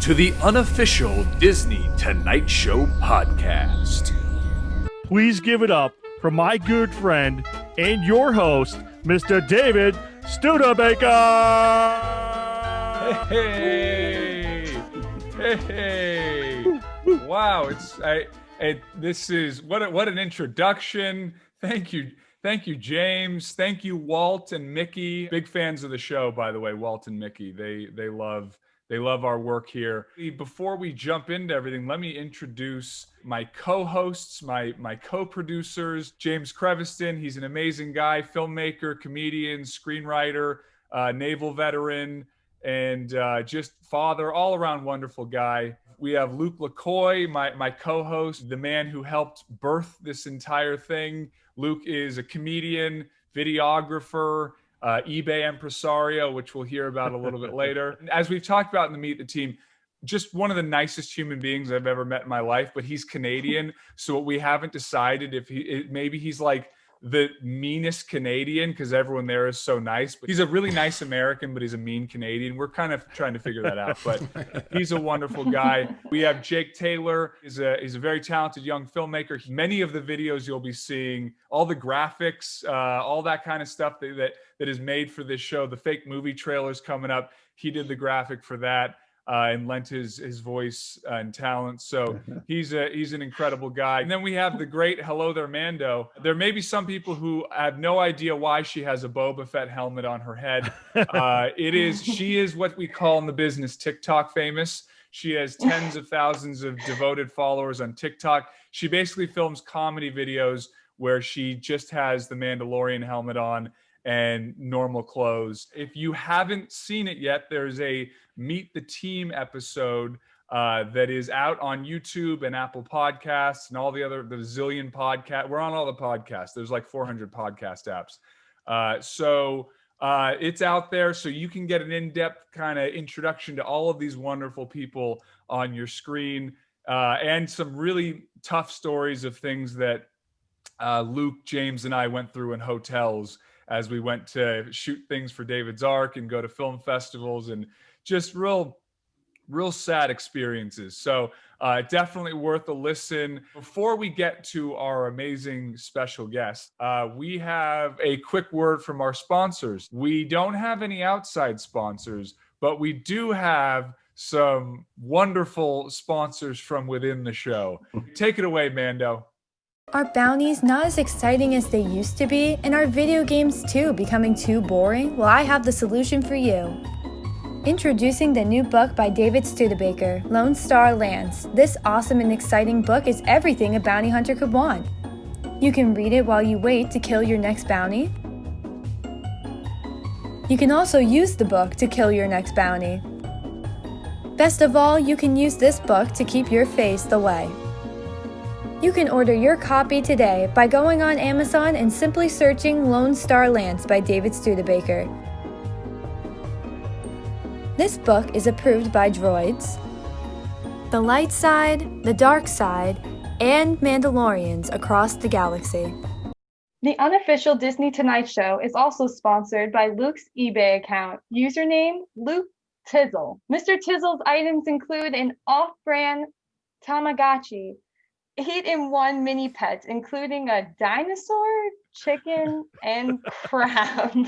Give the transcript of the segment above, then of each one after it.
to the unofficial Disney Tonight Show podcast. Please give it up for my good friend and your host, Mr. David Studebaker. Hey. Wow, this is what an introduction. Thank you, James. Thank you, Walt and Mickey. Big fans of the show, by the way, Walt and Mickey. They love our work here. Before we jump into everything, let me introduce my co-hosts, my co-producers. James Creviston, he's an amazing guy, filmmaker, comedian, screenwriter, naval veteran, and just father, all around wonderful guy. We have Luke LaCoy, my co-host, the man who helped birth this entire thing. Luke is a comedian, videographer, eBay impresario, which we'll hear about a little bit later. As we've talked about in the Meet the Team, just one of the nicest human beings I've ever met in my life, but he's Canadian. So we haven't decided if maybe he's like the meanest Canadian because everyone there is so nice, but he's a really nice American, but he's a mean Canadian. We're kind of trying to figure that out, but he's a wonderful guy. We have Jake Taylor. He's a very talented young filmmaker. Many of the videos you'll be seeing, all the graphics, all that kind of stuff that is made for this show, the fake movie trailers coming up. He did the graphic for that. And lent his voice and talent. So he's an incredible guy. And then we have the great Hello There Mando. There may be some people who have no idea why she has a Boba Fett helmet on her head. She is what we call in the business TikTok famous. She has tens of thousands of devoted followers on TikTok. She basically films comedy videos where she just has the Mandalorian helmet on and normal clothes. If you haven't seen it yet, there's a Meet the Team episode that is out on YouTube and Apple Podcasts and all the zillion podcasts. We're on all the podcasts. There's like 400 podcast apps. So it's out there, so you can get an in-depth kind of introduction to all of these wonderful people on your screen, and some really tough stories of things that Luke, James, and I went through in hotels as we went to shoot things for David's Ark and go to film festivals, and just real sad experiences. So definitely worth a listen. Before we get to our amazing special guest, we have a quick word from our sponsors. We don't have any outside sponsors, but we do have some wonderful sponsors from within the show. Take it away, Mando. Are bounties not as exciting as they used to be? And are video games too becoming too boring? Well, I have the solution for you. Introducing the new book by David Studebaker, Lone Star Lands. This awesome and exciting book is everything a bounty hunter could want. You can read it while you wait to kill your next bounty. You can also use the book to kill your next bounty. Best of all, you can use this book to keep your face the way. You can order your copy today by going on Amazon and simply searching Lone Star Lands by David Studebaker. This book is approved by droids, the light side, the dark side, and Mandalorians across the galaxy. The unofficial Disney Tonight Show is also sponsored by Luke's eBay account, username Luke Tizzle. Mr. Tizzle's items include an off-brand Tamagotchi, 8-in-1 mini pets, including a dinosaur, chicken, and crab.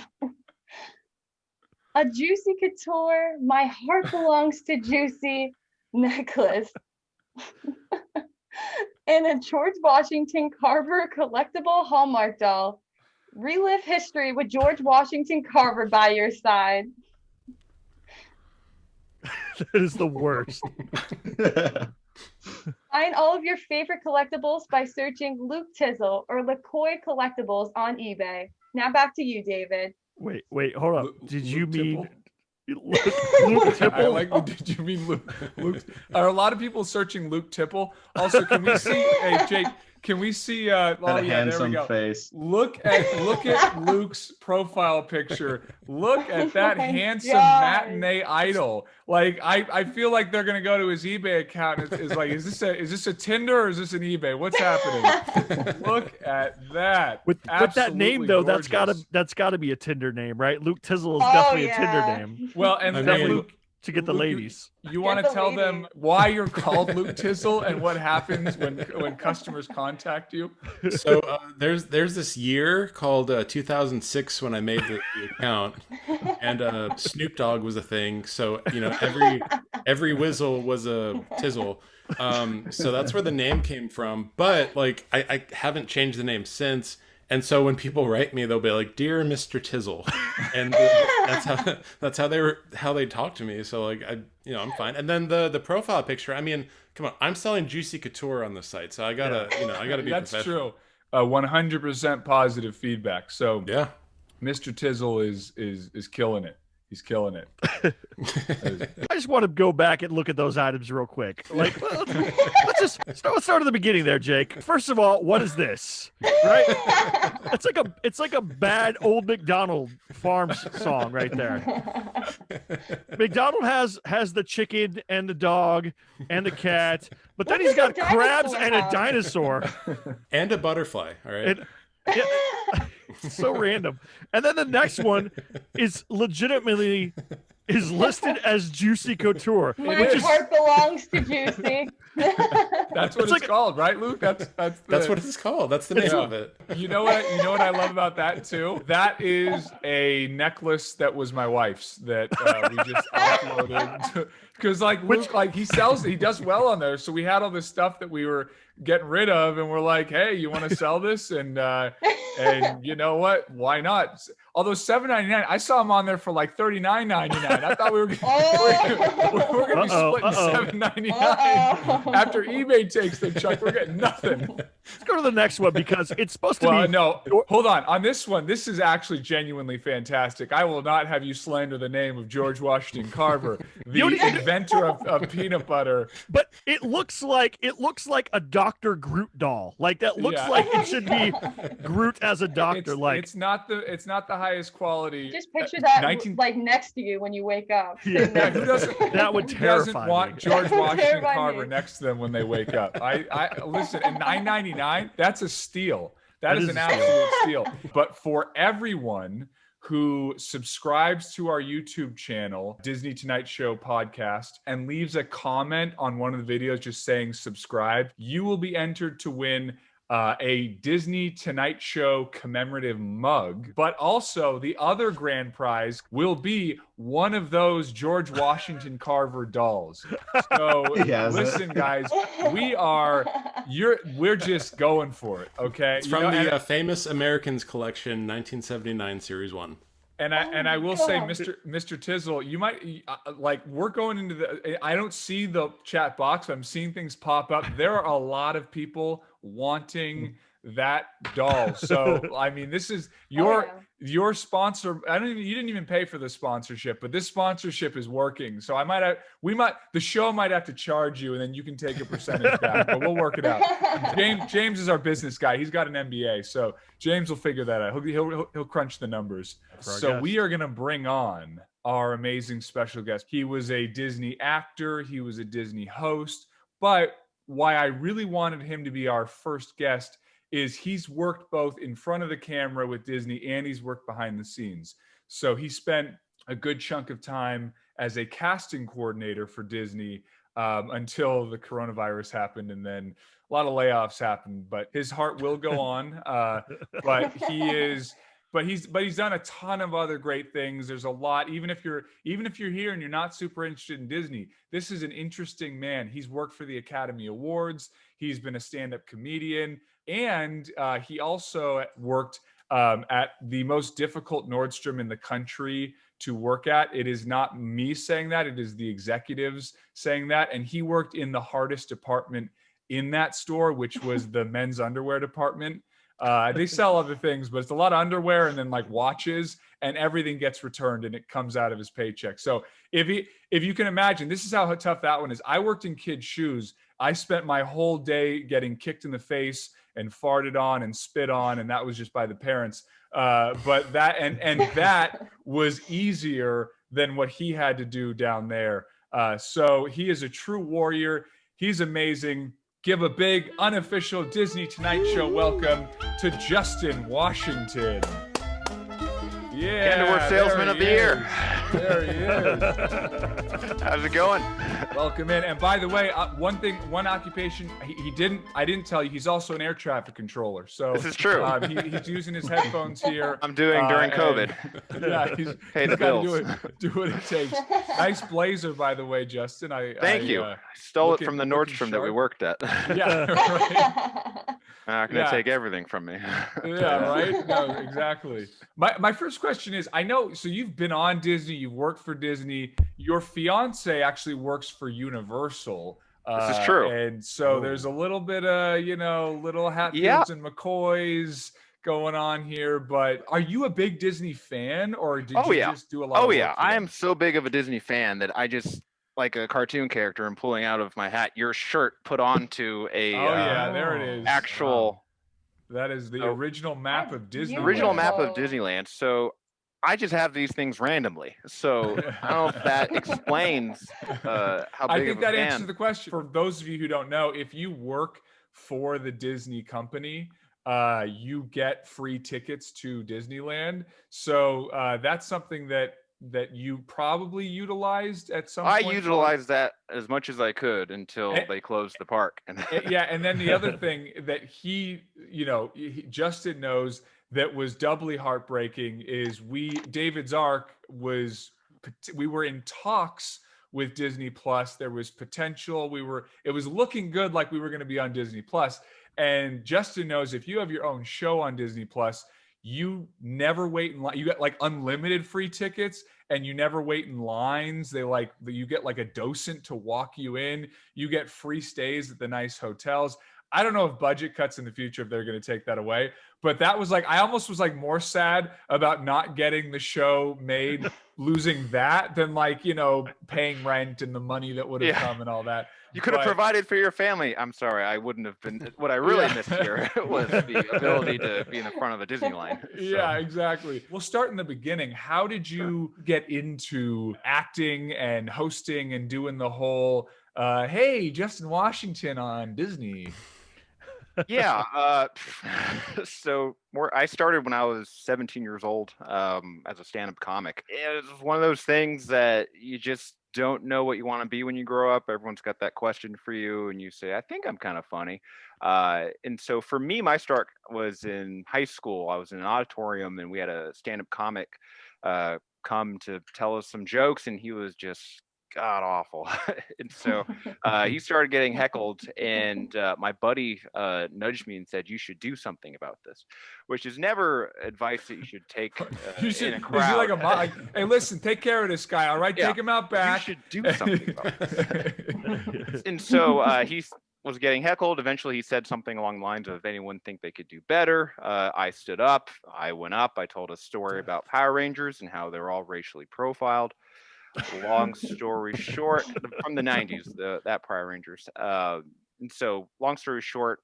A Juicy Couture, My Heart Belongs to Juicy necklace. And a George Washington Carver collectible Hallmark doll. Relive history with George Washington Carver by your side. That is the worst. Find all of your favorite collectibles by searching Luke Tizzle or LaCoy Collectibles on eBay. Now back to you, David. Wait, hold up. Did you mean Luke Tipple? Did you mean Luke? Are a lot of people searching Luke Tipple? Also, can we see? Hey, Jake, can we see? Handsome there we go. face. Look at Luke's profile picture. Look at that handsome matinee idol. Like I feel like they're gonna go to his eBay account. Is like, is this a Tinder or is this an eBay? What's happening? Look at that. With that name though, gorgeous. that's gotta be a Tinder name, right? Luke Tizzle is definitely a Tinder name. Well, and then Luke to get the Luke, ladies. You want to tell them why you're called Luke Tizzle and what happens when customers contact you? So there's this year called 2006 when I made the account, and Snoop Dogg was a thing. So every Whizzle was a Tizzle. So that's where the name came from. But like I haven't changed the name since. And so when people write me, they'll be like, "Dear Mr. Tizzle," and that's how they talk to me. So like I'm fine. And then the profile picture. I mean, come on, I'm selling Juicy Couture on the site, so I gotta be That's professional. true. 100% positive feedback. So Yeah, Mr. Tizzle is killing it. He's killing it. I just want to go back and look at those items real quick. Like, let's start at the beginning there, Jake. First of all, what is this? Right? It's like a bad old McDonald farm song right there. McDonald has the chicken and the dog and the cat, but then he's got crabs and a dinosaur and a butterfly. All right. So random. And then the next one is legitimately listed as Juicy Couture. My heart belongs to Juicy. That's what it's called, right, Luke? That's what it's called. That's the name of it. You know what I love about that too? That is a necklace that was my wife's that we just uploaded. Because Luke, he does well on there. So we had all this stuff that we were getting rid of, and we're like, hey, you want to sell this? And you know what? Why not? Although $7.99, I saw him on there for like $39.99. I thought we were gonna be splitting $7.99 after eBay takes the chunk. We're getting nothing. Let's go to the next one because it's supposed to be. No, hold on. On this one, this is actually genuinely fantastic. I will not have you slander the name of George Washington Carver, the inventor of peanut butter. But it looks like a Dr. Groot doll. Like that looks like it should be Groot as a doctor. It's not the highest quality. Just picture that like next to you when you wake up. Yeah, that would terrify Who doesn't want George Washington Carver me. next to them when they wake up? I listen, at $9.99, that's a steal. That is an absolute steal. But for everyone who subscribes to our YouTube channel, Disney Tonight Show podcast, and leaves a comment on one of the videos just saying subscribe, you will be entered to win a Disney Tonight Show commemorative mug. But also the other grand prize will be one of those George Washington Carver dolls. So listen, guys, we're just going for it. Okay. It's from the famous Americans collection, 1979 series 1. And I will say, Mr. Tizzle, you might we're going into the. I don't see the chat box. I'm seeing things pop up. There are a lot of people wanting that doll. So I mean, this is your sponsor. You didn't even pay for the sponsorship, but this sponsorship is working. So the show might have to charge you, and then you can take a percentage back. But we'll work it out. James is our business guy. He's got an MBA, so James will figure that out. He'll crunch the numbers. So we are gonna bring on our amazing special guest. He was a Disney actor. He was a Disney host. But why I really wanted him to be our first guest is he's worked both in front of the camera with Disney and he's worked behind the scenes. So he spent a good chunk of time as a casting coordinator for Disney until the coronavirus happened, and then a lot of layoffs happened. But his heart will go on. But he's done a ton of other great things. There's a lot. Even if you're here and you're not super interested in Disney, this is an interesting man. He's worked for the Academy Awards. He's been a stand-up comedian, and he also worked at the most difficult Nordstrom in the country to work at. It is not me saying that. It is the executives saying that. And he worked in the hardest department in that store, which was the men's underwear department. They sell other things, but it's a lot of underwear and then like watches, and everything gets returned and it comes out of his paycheck. So if you can imagine, this is how tough that one is. I worked in kids' shoes. I spent my whole day getting kicked in the face and farted on and spit on, and that was just by the parents. But that and that was easier than what he had to do down there. So he is a true warrior. He's amazing. Give a big unofficial Disney Tonight Show welcome to Justin Washington. Yeah, And we're Salesman of the Year. There he is. How's it going? Welcome in. And by the way, one occupation I didn't tell you, he's also an air traffic controller. So This is true. He's using his headphones here. I'm doing during COVID. Yeah, he's Pay the gotta bills. do what it takes. Nice blazer, by the way, Justin. Thank you. I stole it from the looking Nordstrom that we sharp. worked at. Yeah, right. They're not going to Yeah. take everything from me. Yeah, right. No, exactly. My first question is, I know, so you've been on Disney, you've worked for Disney. Your fiance actually works for Universal. This is true. And so there's a little bit of, little Hatfields and McCoys going on here. But are you a big Disney fan, or did you just do a lot of work for I them? am so big of a Disney fan that I just, like a cartoon character, and pulling out of my hat your shirt put onto a there it is. actual That is the original map of Disney. original map of Beautiful. Disneyland. So I just have these things randomly. So I don't know if that explains how big I think of a that fan. answers the question. For those of you who don't know, if you work for the Disney company, you get free tickets to Disneyland. So that's something that you probably utilized at some I point. utilized that as much as I could until they closed the park. And Yeah, and then the other thing that Justin knows that was doubly heartbreaking is David's Ark we were in talks with Disney Plus. There was potential. It was looking good, like we were going to be on Disney Plus. And Justin knows, if you have your own show on Disney Plus, you never wait in line. You get like unlimited free tickets, and you never wait in lines. You get like a docent to walk you in. You get free stays at the nice hotels. I don't know if budget cuts in the future, if they're going to take that away, but that was like, I almost was like more sad about not getting the show made, losing that, than paying rent and the money that would have come and all that. you could have But- provided for your family. I'm sorry, I wouldn't have been. What I really missed here was the ability to be in the front of a Disney line. So. Yeah, exactly. We'll start in the beginning. How did you get into acting and hosting and doing the whole, hey, Justin Washington on Disney? Yeah. I started when I was 17 years old as a stand-up comic. It was one of those things that you just don't know what you want to be when you grow up. Everyone's got that question for you, and you say, I think I'm kind of funny. And so for me, my start was in high school. I was in an auditorium, and we had a stand-up comic come to tell us some jokes, and he was just god awful. And so he started getting heckled, and my buddy nudged me and said, you should do something about this, which is never advice that you should take in a crowd. Hey, listen, take care of this guy, all right? Yeah. Take him out back. You should do something about this. And so he was getting heckled. Eventually he said something along the lines of, if anyone think they could do better. I stood up, I went up, I told a story about Power Rangers and how they're all racially profiled. Long story short, from the 90s, that Power Rangers. And so, long story short,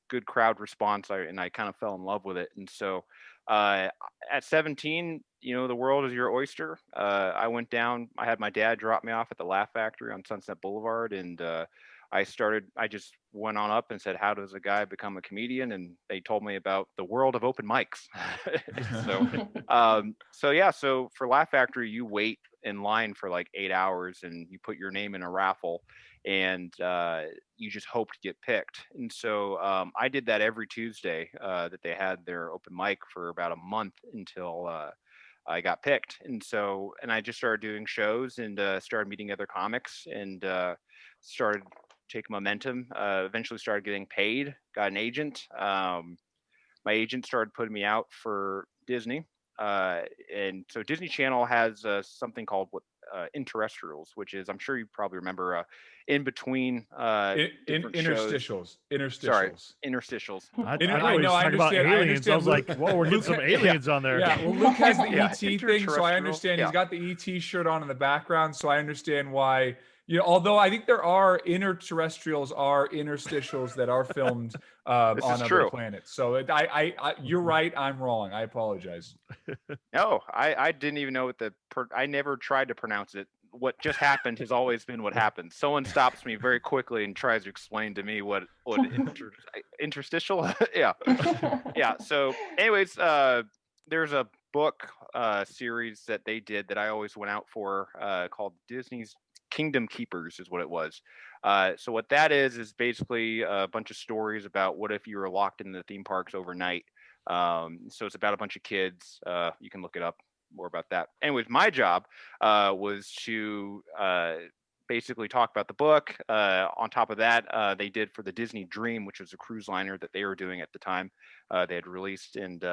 good crowd response, and I kind of fell in love with it. And so, at 17, the world is your oyster. I went down. I had my dad drop me off at the Laugh Factory on Sunset Boulevard, and I just went on up and said, how does a guy become a comedian? And they told me about the world of open mics. So for Laugh Factory, you wait in line for like 8 hours, and you put your name in a raffle, and you just hope to get picked. And so I did that every Tuesday that they had their open mic for about a month until I got picked. And I just started doing shows and started meeting other comics, and started taking momentum. Eventually started getting paid, got an agent. My agent started putting me out for Disney. And so Disney Channel has something called interstitials, which is, I'm sure you probably remember, in between Interstitials. Sorry, interstitials. I I know. Talking about aliens. I was like, whoa, we're getting some aliens on there. Yeah, well, Luke has the Yeah, ET thing, so I interterrestrial, understand yeah. he's got the ET shirt on in the background, so I understand why. Although I think there are interterrestrials, are interstitials that are filmed on other true. planets. So you're right. I'm wrong. I apologize. No, I didn't even know what I never tried to pronounce it. What just happened has always been what happened. Someone stops me very quickly and tries to explain to me what interstitial. Yeah. So anyways, there's a book series that they did that I always went out for, called Disney's Kingdom Keepers is what it was. So what that is basically a bunch of stories about what if you were locked in the theme parks overnight. So it's about a bunch of kids. You can look it up more about that. Anyways, my job was to basically talk about the book. On top of that, they did for the Disney Dream, which was a cruise liner that they were doing at the time. They had released, and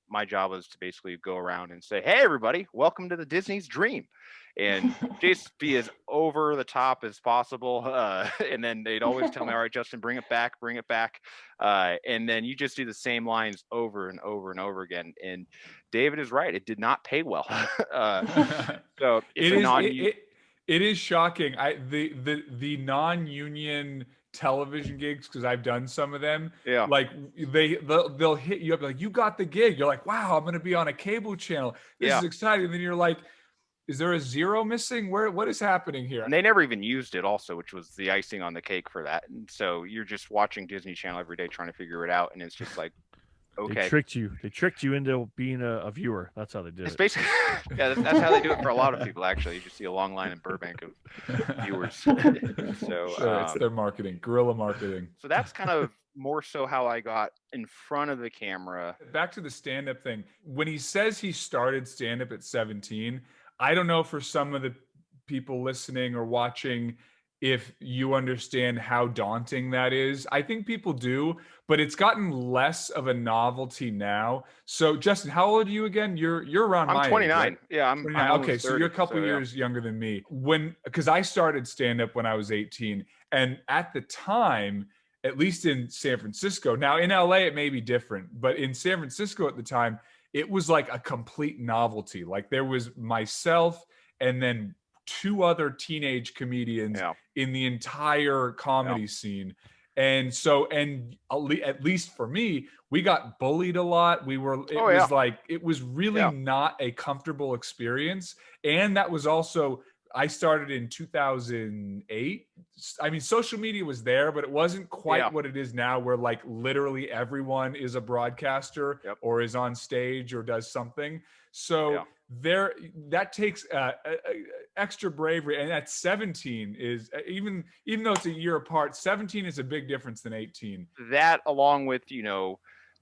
my job was to basically go around and say, "Hey, everybody, welcome to the Disney's Dream," and just be as over the top as possible. And then they'd always tell me, "All right, Justin, bring it back, bring it back." And then you just do the same lines over and over and over again. And David is right; it did not pay well. So it is shocking. The non-union television gigs, because I've done some of them. Yeah. Like they'll hit you up like, "You got the gig." You're like, "Wow, I'm going to be on a cable channel. This is exciting." And then you're like, "Is there a zero missing? What is happening here?" And they never even used it also, which was the icing on the cake for that. And so you're just watching Disney Channel every day trying to figure it out, and it's just like, okay. They tricked you into being a viewer. That's how they did It's it. basically, yeah, that's how they do it for a lot of people, actually. You just see a long line in Burbank of viewers. So it's their marketing, guerrilla marketing. So that's kind of more so how I got in front of the camera. Back to the stand-up thing. When he says he started stand-up at 17, I don't know for some of the people listening or watching if you understand how daunting that is. I think people do, but it's gotten less of a novelty now. So Justin, how old are you again? You're around my I'm 29. age, right? Yeah, I'm 29. almost Okay, so 30, you're a couple so, years younger than me. Because I started stand-up when I was 18, and at the time, at least in San Francisco, now in LA it may be different, but in San Francisco at the time, it was like a complete novelty. Like there was myself and then two other teenage comedians in the entire comedy scene. And so, and at least for me, we got bullied a lot. It was really not a comfortable experience. And that was also, I started in 2008. I mean, social media was there, but it wasn't quite what it is now, where like literally everyone is a broadcaster or is on stage or does something. So that takes extra bravery. And at 17 is even though it's a year apart, 17 is a big difference than 18. That, along with,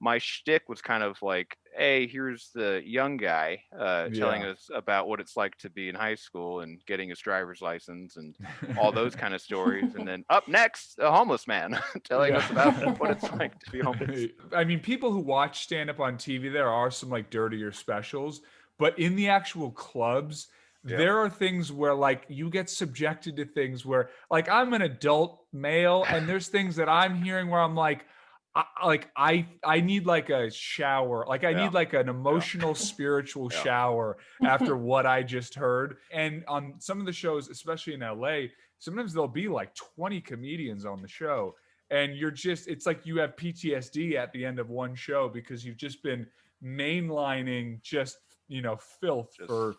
my shtick was kind of like, hey, here's the young guy telling us about what it's like to be in high school and getting his driver's license and all those kind of stories. And then up next, a homeless man telling us about what it's like to be homeless. I mean, people who watch stand-up on TV, there are some like dirtier specials, but in the actual clubs, there are things where like you get subjected to things where like I'm an adult male and there's things that I'm hearing where I'm like, I need like a shower. Like I need like an emotional, spiritual shower after what I just heard. And on some of the shows, especially in LA, sometimes there'll be like 20 comedians on the show. And it's like you have PTSD at the end of one show because you've just been mainlining filth for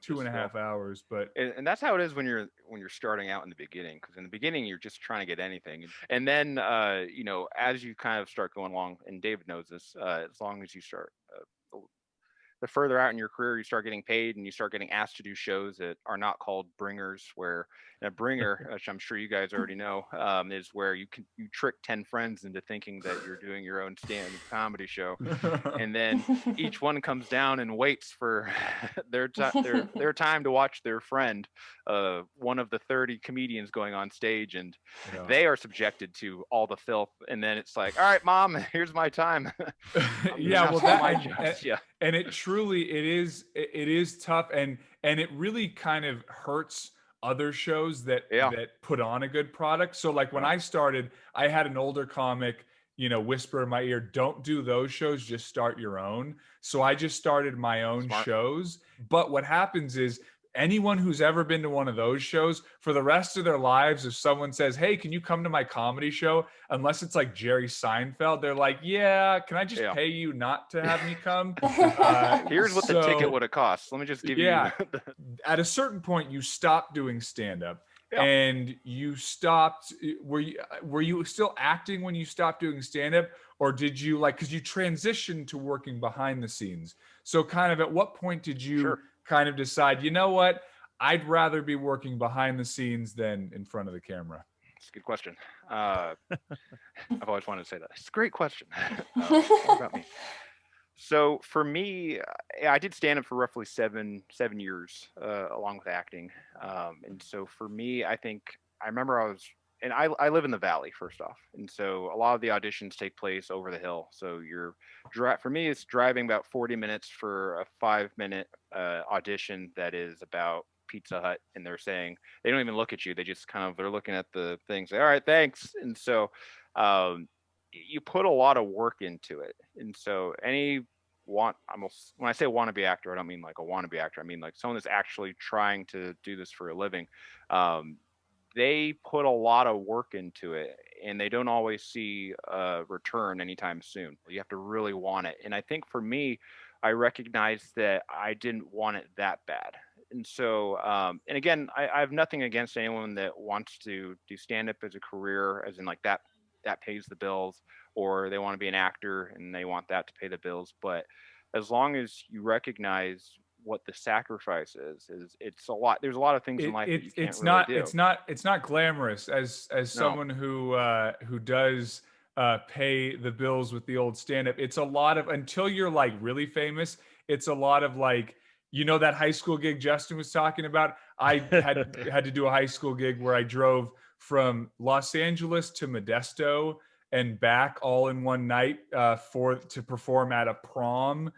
2.5 hours. But and that's how it is when you're starting out in the beginning, because in the beginning you're just trying to get anything, and then as you kind of start going along, and David knows this, as long as you start the further out in your career you start getting paid and you start getting asked to do shows that are not called bringers, where a bringer, which I'm sure you guys already know, is where you trick 10 friends into thinking that you're doing your own stand-up comedy show, and then each one comes down and waits for their time to watch their friend, one of the 30 comedians going on stage, and they are subjected to all the filth, and then it's like, all right, mom, here's my time. And it truly, it is tough, and it really kind of hurts other shows that put on a good product. So like when I started, I had an older comic, whisper in my ear, don't do those shows, just start your own. So I just started my own shows. But what happens is, anyone who's ever been to one of those shows, for the rest of their lives, if someone says, hey, can you come to my comedy show? Unless it's like Jerry Seinfeld, they're like, yeah, can I just pay you not to have me come? Here's what the ticket would have cost. Let me just give you. At a certain point, you stop doing stand-up. And you stopped. Were you still acting when you stopped doing stand-up, or did you because you transitioned to working behind the scenes? So kind of at what point did you Sure. kind of decide, you know what, I'd rather be working behind the scenes than in front of the camera? It's a good question. I've always wanted to say that. It's a great question. More about me. So for me, I did stand up for roughly seven years, along with acting. And so for me, I think I remember I live in the valley first off, and so a lot of the auditions take place over the hill. So for me, it's driving about 40 minutes for a 5-minute audition that is about Pizza Hut, and they're saying they don't even look at you; they just they're looking at the things. All right, thanks. And so um, you put a lot of work into it, and so when I say wannabe actor, I don't mean like a wannabe actor. I mean like someone that's actually trying to do this for a living. They put a lot of work into it, and they don't always see a return anytime soon. You have to really want it. And I think for me, I recognized that I didn't want it that bad. And so, and again, I have nothing against anyone that wants to do stand up as a career, as in like that pays the bills, or they want to be an actor and they want that to pay the bills. But as long as you recognize what the sacrifice is it's a lot. There's a lot of things in life that you can't really do. It's not glamorous as someone who does pay the bills with the old stand up. It's a lot of, until you're like really famous, it's a lot of like, that high school gig Justin was talking about. I had to do a high school gig where I drove from Los Angeles to Modesto and back all in one night to perform at a prom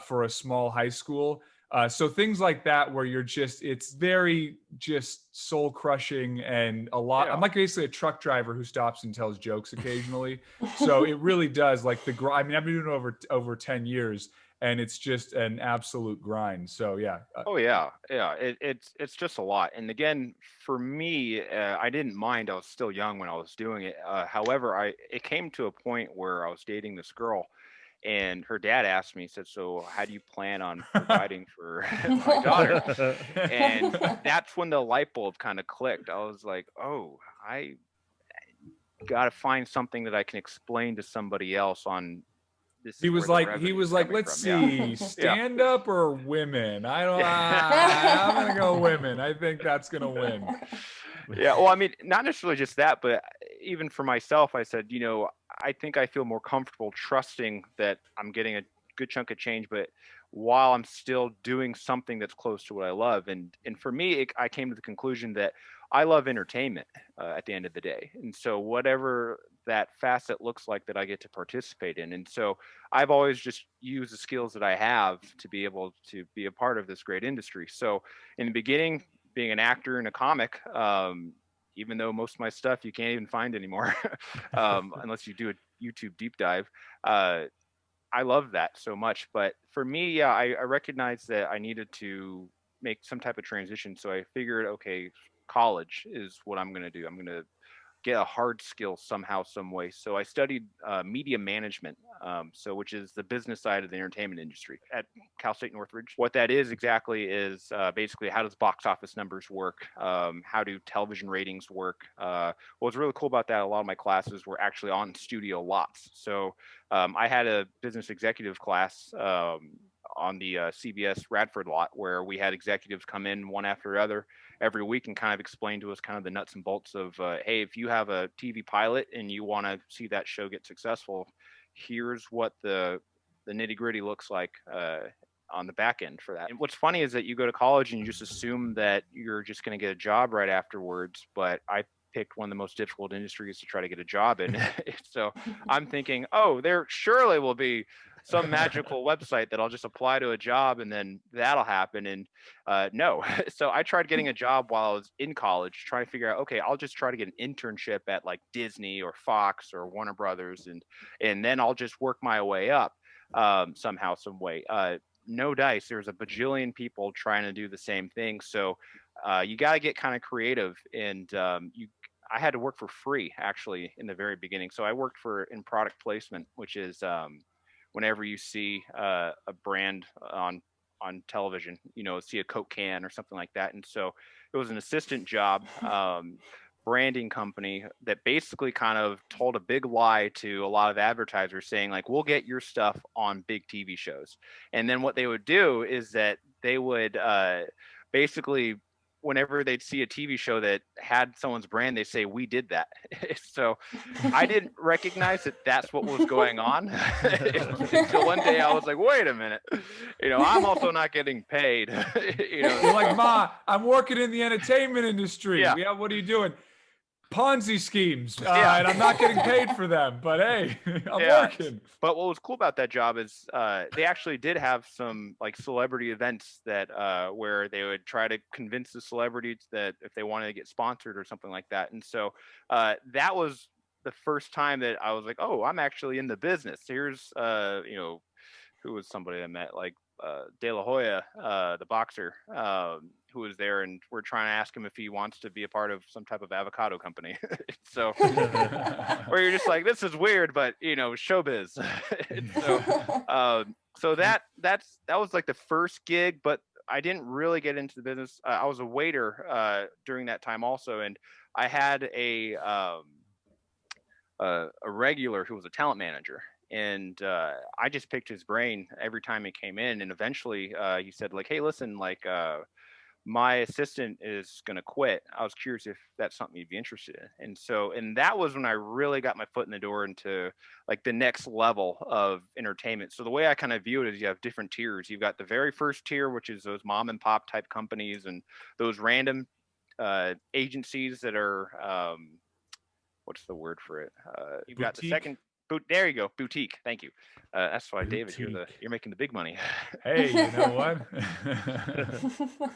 for a small high school. So things like that where it's very just soul crushing and a lot. Yeah. I'm like basically a truck driver who stops and tells jokes occasionally. So it really does like I've been doing it over 10 years, and it's just an absolute grind. So yeah. Oh yeah. It's just a lot. And again, for me, I didn't mind. I was still young when I was doing it. However, it came to a point where I was dating this girl, and her dad asked me, he said, "So how do you plan on providing for my daughter?" And that's when the light bulb kind of clicked. I was like, oh, I got to find something that I can explain to somebody else on this. He was like, let's see, stand up or women? I'm going to go women. I think that's going to win. Yeah. Well, I mean, not necessarily just that, but even for myself, I said, I think I feel more comfortable trusting that I'm getting a good chunk of change, but while I'm still doing something that's close to what I love. And for me, I came to the conclusion that I love entertainment at the end of the day. And so whatever that facet looks like that I get to participate in. And so I've always just used the skills that I have to be able to be a part of this great industry. So in the beginning, being an actor and a comic, even though most of my stuff you can't even find anymore unless you do a YouTube deep dive. I love that so much. But for me, yeah, I recognized that I needed to make some type of transition. So I figured, okay, college is what I'm going to do. I'm going to get a hard skill somehow, some way. So I studied media management, which is the business side of the entertainment industry at Cal State Northridge. What that is exactly is basically how does box office numbers work? How do television ratings work? What's really cool about that, a lot of my classes were actually on studio lots. So I had a business executive class on the CBS Radford lot where we had executives come in one after another every week and kind of explain to us kind of the nuts and bolts of, hey, if you have a TV pilot and you want to see that show get successful, here's what the nitty gritty looks like on the back end for that. And what's funny is that you go to college and you just assume that you're just going to get a job right afterwards. But I picked one of the most difficult industries to try to get a job in. So I'm thinking, oh, there surely will be some magical website that I'll just apply to a job and then that'll happen. And no. So I tried getting a job while I was in college, trying to figure out, okay, I'll just try to get an internship at like Disney or Fox or Warner Brothers. And then I'll just work my way up somehow, some way. No dice. There's a bajillion people trying to do the same thing. So you got to get kind of creative. And I had to work for free actually in the very beginning. So I worked in product placement, which is whenever you see a brand on television, see a Coke can or something like that. And so it was an assistant job branding company that basically kind of told a big lie to a lot of advertisers, saying like, we'll get your stuff on big TV shows. And then what they would do is that they would basically, whenever they'd see a TV show that had someone's brand, they say, we did that. So I didn't recognize that that's what was going on until one day I was like, wait a minute, I'm also not getting paid. You're like, Ma, I'm working in the entertainment industry. Yeah. What are you doing? Ponzi schemes, Yeah. and I'm not getting paid for them, but hey, I'm working. But what was cool about that job is they actually did have some like celebrity events that where they would try to convince the celebrities that if they wanted to get sponsored or something like that. And so that was the first time that I was like, oh, I'm actually in the business. Here's who was somebody I met, like De La Hoya, the boxer, who was there, and we're trying to ask him if he wants to be a part of some type of avocado company. So where you're just like, this is weird, but showbiz. So that was like the first gig, but I didn't really get into the business. I was a waiter during that time also, and I had a regular who was a talent manager. And I just picked his brain every time he came in. And eventually he said like, hey, listen, like my assistant is going to quit. I was curious if that's something you'd be interested in. And that was when I really got my foot in the door into like the next level of entertainment. So the way I kind of view it is you have different tiers. You've got the very first tier, which is those mom and pop type companies and those random agencies that are, what's the word for it? You've got the second. There you go, boutique. Thank you. That's why, David, you're making the big money. Hey, you know what?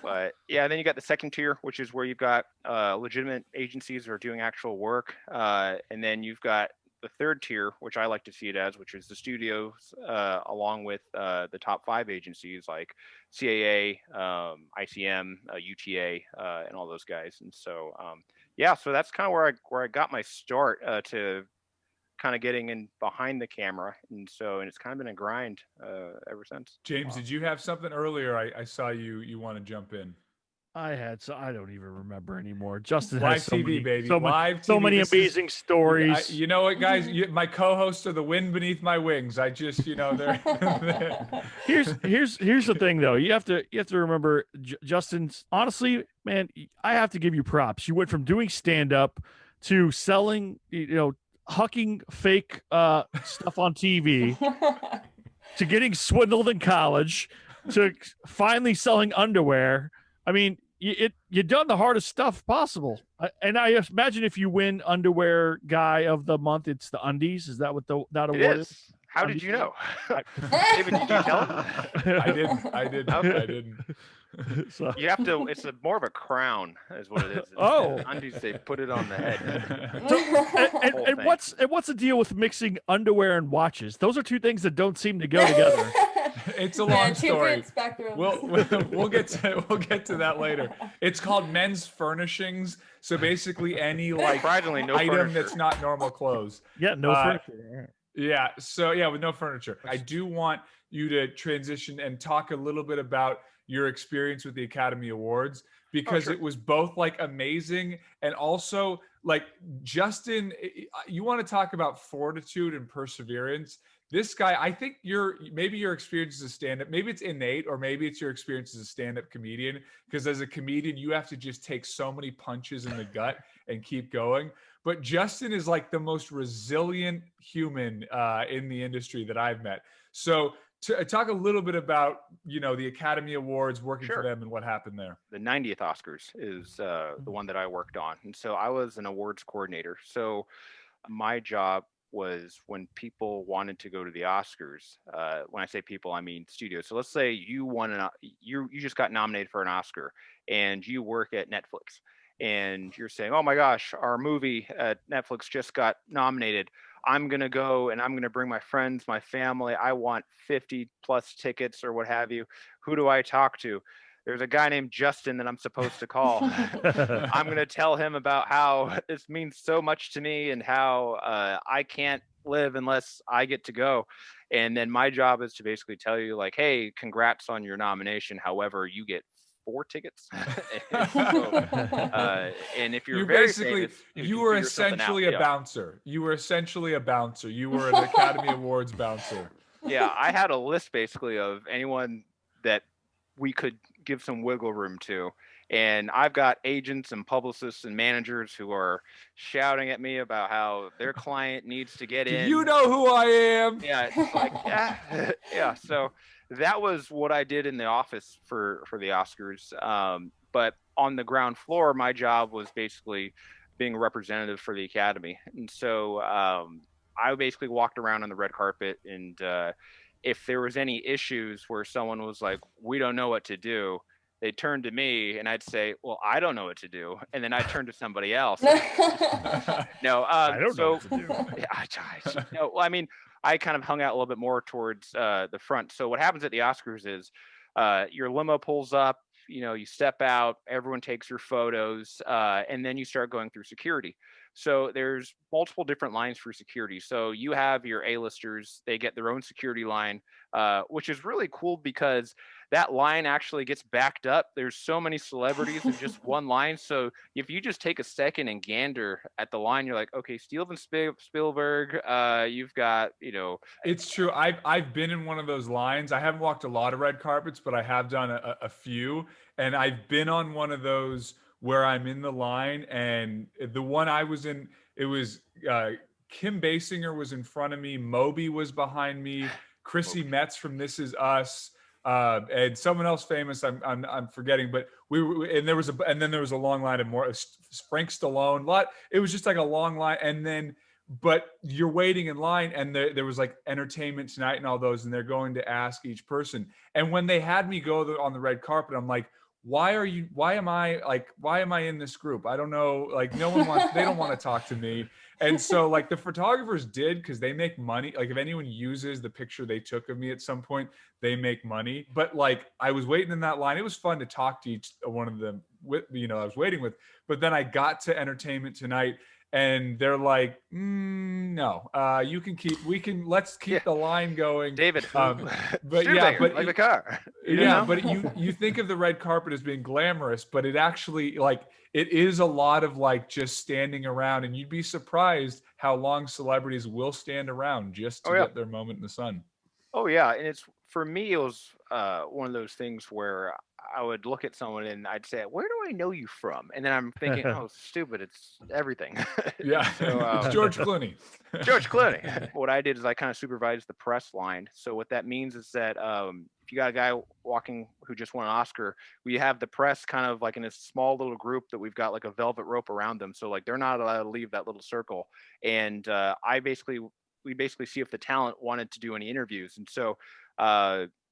But yeah, then you got the second tier, which is where you've got legitimate agencies that are doing actual work, and then you've got the third tier, which I like to see it as, which is the studios, along with the top 5 agencies like CAA, ICM, UTA, and all those guys. And so, so that's kind of where I got my start to kind of getting in behind the camera, and it's kind of been a grind ever since. James, did you have something earlier? I saw you want to jump in. I had, so I don't even remember anymore. Justin Live has so TV, many, baby. so, Live so TV. many amazing stories. You know what, guys? My co-hosts are the wind beneath my wings. I just, they're. Here's the thing, though. You have to remember, Justin's. Honestly, man, I have to give you props. You went from doing stand-up to selling, hucking fake stuff on TV, to getting swindled in college, to finally selling underwear. I mean, you've done the hardest stuff possible. And I imagine if you win underwear guy of the month, it's the undies. Is that what that award is? How did you know? David, did you tell him? I didn't. Okay. I didn't. So. You have to. It's more of a crown, is what it is. Oh, undies, they put it on the head. So, and what's the deal with mixing underwear and watches? Those are two things that don't seem to go together. It's a long story. We'll get to that later. It's called men's furnishings. So basically, any surprisingly no item furniture. that's not normal clothes. Yeah, no furniture. Yeah. So with no furniture. I do want you to transition and talk a little bit about your experience with the Academy Awards, because it was both like amazing and also like, Justin, you want to talk about fortitude and perseverance. This guy, I think maybe your experience as a stand-up, maybe it's innate, or maybe it's your experience as a stand-up comedian, because as a comedian, you have to just take so many punches in the gut and keep going. But Justin is like the most resilient human in the industry that I've met. So talk a little bit about, the Academy Awards, working for them, and what happened there. The 90th Oscars is the one that I worked on. And so I was an awards coordinator. So my job was when people wanted to go to the Oscars. When I say people, I mean studios. So let's say you you just got nominated for an Oscar, and you work at Netflix, and you're saying, oh my gosh, our movie at Netflix just got nominated. I'm going to go and I'm going to bring my friends, my family. I want 50 plus tickets or what have you. Who do I talk to? There's a guy named Justin that I'm supposed to call. I'm going to tell him about how this means so much to me and how I can't live unless I get to go. And then my job is to basically tell you like, hey, congrats on your nomination. However, you get 4 tickets. And if you're very basically famous, you can were figure something out. essentially a Yeah. bouncer. You were essentially a bouncer. You were an Academy Awards bouncer. Yeah, I had a list basically of anyone that we could give some wiggle room to. And I've got agents and publicists and managers who are shouting at me about how their client needs to get Do in. you know who I am? Yeah, it's like, yeah. So that was what I did in the office for the Oscars. But on the ground floor, my job was basically being a representative for the Academy. And so I basically walked around on the red carpet, and if there was any issues where someone was like, we don't know what to do, they'd turn to me and I'd say, well, I don't know what to do. And then I'd turn to somebody else. No, I don't know what to do. no, well, I mean, I kind of hung out a little bit more towards the front. So what happens at the Oscars is your limo pulls up, you step out, everyone takes your photos, and then you start going through security. So there's multiple different lines for security. So you have your A-listers, they get their own security line, which is really cool because that line actually gets backed up. There's so many celebrities in just one line. So if you just take a second and gander at the line, you're like, okay, Steven Spielberg, you've got, It's true. I've been in one of those lines. I haven't walked a lot of red carpets, but I have done a few. And I've been on one of those where I'm in the line, and the one I was in, it was Kim Basinger was in front of me, Moby was behind me, Chrissy Metz from This Is Us, and someone else famous I'm forgetting, but and then there was a long line of more Frank Stallone. It was just like a long line, and then but you're waiting in line, and there was like Entertainment Tonight and all those, and they're going to ask each person. And when they had me go on the red carpet, I'm like, why am I in this group? I don't know. Like they don't want to talk to me. And so like the photographers did, because they make money. Like if anyone uses the picture they took of me at some point, they make money. But like I was waiting in that line. It was fun to talk to each one of them I was waiting with. But then I got to Entertainment Tonight, and they're like, no, let's keep the line going. David, but yeah, but like the car. But you think of the red carpet as being glamorous, but it actually it is a lot of like just standing around, and you'd be surprised how long celebrities will stand around just to get their moment in the sun. Oh yeah, and for me, it was one of those things where I would look at someone and I'd say, "Where do I know you from?" And then I'm thinking, "Oh, stupid! It's everything." Yeah, so, it's George Clooney. George Clooney. What I did is I kind of supervised the press line. So what that means is that if you got a guy walking who just won an Oscar, we have the press kind of like in a small little group that we've got like a velvet rope around them. So like they're not allowed to leave that little circle. And we basically see if the talent wanted to do any interviews. And so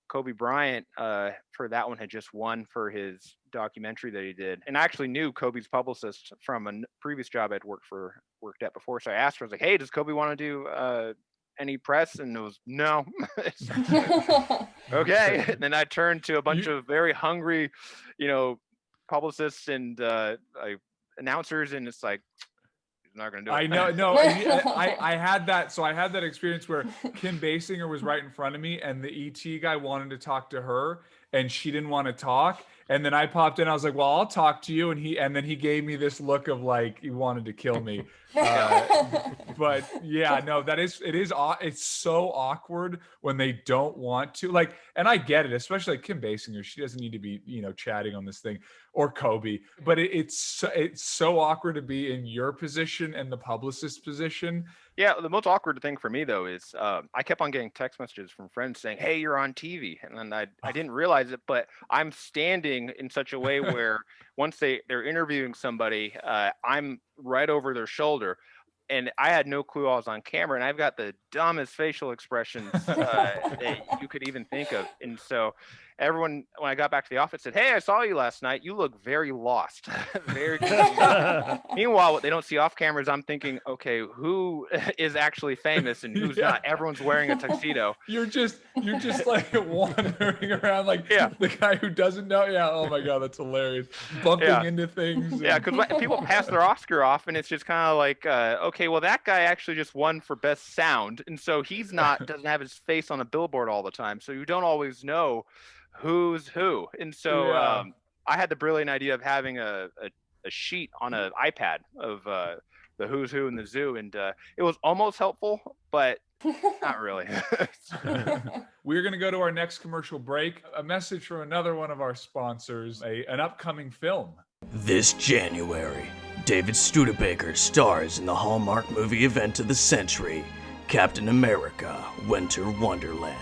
Kobe Bryant for that one had just won for his documentary that he did. And I actually knew Kobe's publicist from a previous job I'd worked at before. So I asked her, I was like, hey, does Kobe want to do any press? And it was no. Okay. And then I turned to a bunch of very hungry, publicists and announcers, and it's like, not gonna do it. I know. No, I had that. So I had that experience where Kim Basinger was right in front of me, and the ET guy wanted to talk to her, and she didn't want to talk. And then I popped in. I was like, "Well, I'll talk to you." And then he gave me this look of like he wanted to kill me. But yeah, no, it's so awkward when they don't want to. Like, and I get it, especially like Kim Basinger. She doesn't need to be, chatting on this thing, or Kobe. But it's so awkward to be in your position and the publicist position. Yeah, the most awkward thing for me though is I kept on getting text messages from friends saying, "Hey, you're on TV," and then I didn't realize it, but I'm standing in such a way where once they're interviewing somebody, I'm right over their shoulder. And I had no clue I was on camera, and I've got the dumbest facial expressions that you could even think of. And so everyone, when I got back to the office, said, "Hey, I saw you last night. You look very lost." Very Meanwhile, what they don't see off camera is I'm thinking, okay, who is actually famous and who's not? Everyone's wearing a tuxedo. You're just like wandering around like the guy who doesn't know. Yeah. Oh my God, that's hilarious. Bumping into things. Yeah, because people pass their Oscar off, and it's just kind of like, okay, well, that guy actually just won for best sound, and so he's doesn't have his face on a billboard all the time, so you don't always know who's who. And so I had the brilliant idea of having a sheet on an iPad of the who's who in the zoo, and it was almost helpful, but not really. We're going to go to our next commercial break. A message from another one of our sponsors, an upcoming film. This January, David Studebaker stars in the Hallmark movie event of the century, Captain America: Winter Wonderland.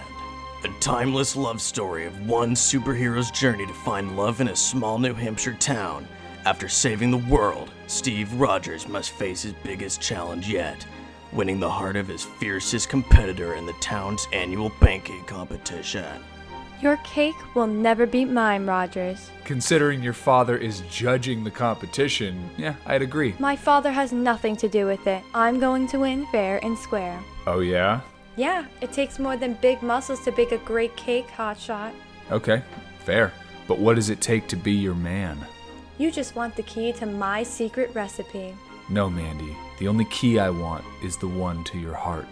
A timeless love story of one superhero's journey to find love in a small New Hampshire town. After saving the world, Steve Rogers must face his biggest challenge yet, winning the heart of his fiercest competitor in the town's annual pancake competition. Your cake will never beat mine, Rogers. Considering your father is judging the competition, yeah, I'd agree. My father has nothing to do with it. I'm going to win fair and square. Oh, yeah? Yeah, it takes more than big muscles to bake a great cake, hotshot. Okay, fair. But what does it take to be your man? You just want the key to my secret recipe. No, Mandy. The only key I want is the one to your heart.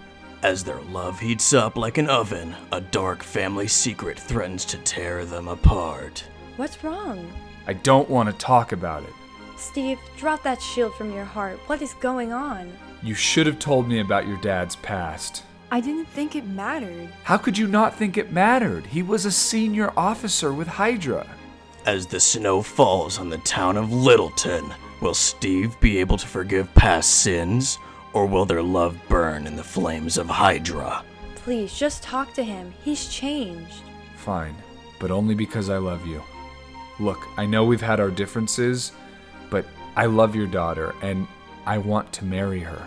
As their love heats up like an oven, a dark family secret threatens to tear them apart. What's wrong? I don't want to talk about it. Steve, drop that shield from your heart. What is going on? You should have told me about your dad's past. I didn't think it mattered. How could you not think it mattered? He was a senior officer with Hydra. As the snow falls on the town of Littleton, will Steve be able to forgive past sins, or will their love burn in the flames of Hydra? Please, just talk to him. He's changed. Fine, but only because I love you. Look, I know we've had our differences, but I love your daughter, and I want to marry her.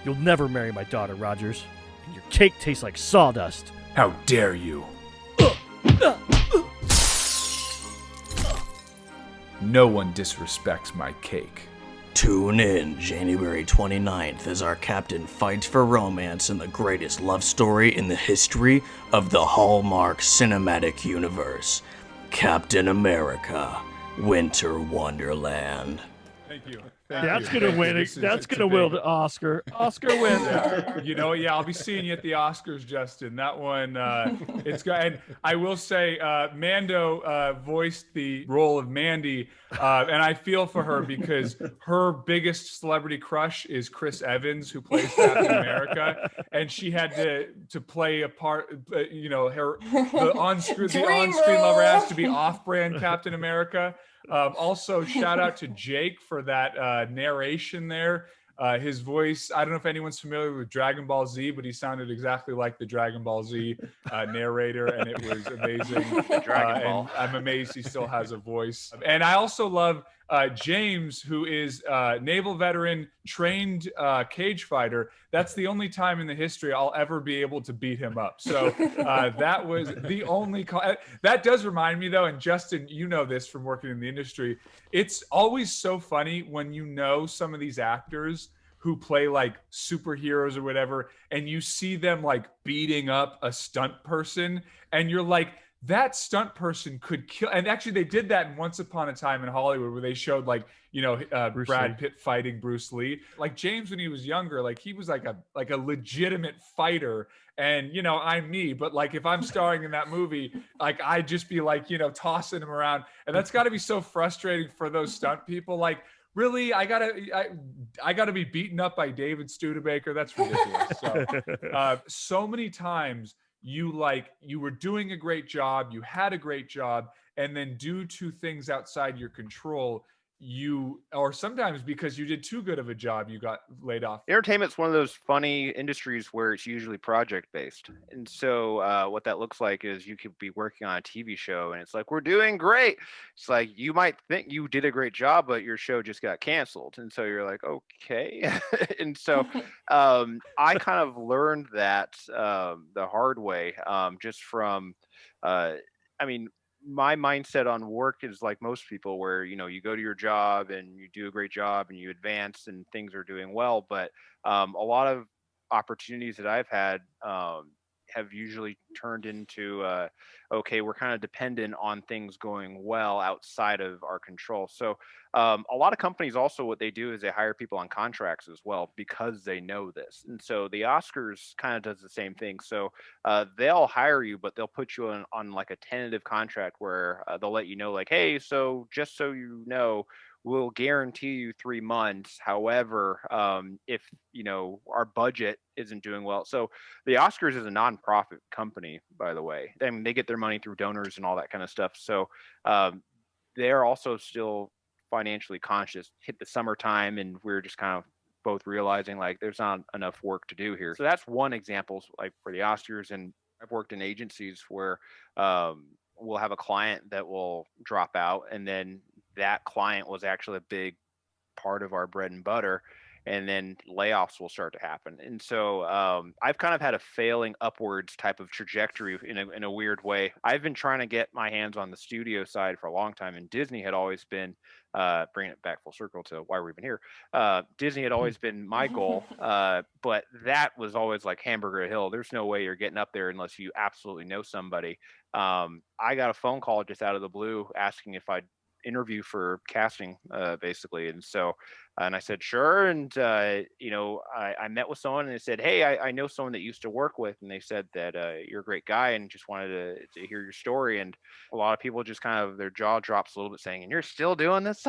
You'll never marry my daughter, Rogers. And your cake tastes like sawdust. How dare you? No one disrespects my cake. Tune in January 29th as our captain fights for romance in the greatest love story in the history of the Hallmark Cinematic Universe, Captain America: Winter Wonderland. Thank you. That's gonna win it. That's gonna win the Oscar. Oscar wins. Yeah. You know, yeah, I'll be seeing you at the Oscars, Justin. That one, it's got. And I will say, Mando voiced the role of Mandy, and I feel for her because her biggest celebrity crush is Chris Evans, who plays Captain America, and she had to play a part. You know, the on-screen lover has to be off-brand Captain America. Also, shout out to Jake for that narration there. His voice, I don't know if anyone's familiar with Dragon Ball Z, but he sounded exactly like the Dragon Ball Z narrator, and it was amazing. Dragon Ball. And I'm amazed he still has a voice. And I also love James, who is naval veteran, trained cage fighter. That's the only time in the history I'll ever be able to beat him up. So that was the only that does remind me, though, and Justin, you know this from working in the industry, it's always so funny when you know some of these actors who play like superheroes or whatever, and you see them like beating up a stunt person, and you're like, that stunt person could kill. And actually they did that in Once Upon a Time in Hollywood, where they showed like, you know, Brad Pitt fighting Bruce Lee. Like James, when he was younger, like he was like a legitimate fighter. And, you know, I'm me, but like, if I'm starring in that movie, like I'd just be like, you know, tossing him around. And that's gotta be so frustrating for those stunt people. Like, really, I gotta be beaten up by David Studebaker. That's ridiculous. So many times you were doing a great job, you had a great job, and then due to things outside your control, or sometimes because you did too good of a job, you got laid off. Entertainment's one of those funny industries where it's usually project based. And so what that looks like is you could be working on a TV show and it's like, we're doing great. It's like, you might think you did a great job, but your show just got canceled. And so you're like, okay. And so I kind of learned that the hard way, just from, my mindset on work is like most people, where, you know, you go to your job and you do a great job and you advance and things are doing well. But a lot of opportunities that I've had have usually turned into, okay, we're kind of dependent on things going well outside of our control. So a lot of companies also, what they do is they hire people on contracts as well because they know this. And so the Oscars kind of does the same thing. So they'll hire you, but they'll put you on like a tentative contract where they'll let you know, like, hey, so just so you know, we'll guarantee you 3 months. However, if our budget isn't doing well. So the Oscars is a nonprofit company, by the way. I mean, they get their money through donors and all that kind of stuff. So they're also still financially conscious. Hit the summertime, and we're just kind of both realizing like there's not enough work to do here. So that's one example, like for the Oscars. And I've worked in agencies where we'll have a client that will drop out, and then that client was actually a big part of our bread and butter, and then layoffs will start to happen. And so I've kind of had a failing upwards type of trajectory in a weird way. I've been trying to get my hands on the studio side for a long time, and Disney had always been, bringing it back full circle to why we've been here, Disney had always been my goal, but that was always like Hamburger Hill. There's no way you're getting up there unless you absolutely know somebody. I got a phone call just out of the blue asking if I'd interview for casting, basically. And so, and I said, sure. And, I met with someone and they said, hey, I know someone that used to work with, and they said that you're a great guy and just wanted to hear your story. And a lot of people just kind of, their jaw drops a little bit saying, and you're still doing this,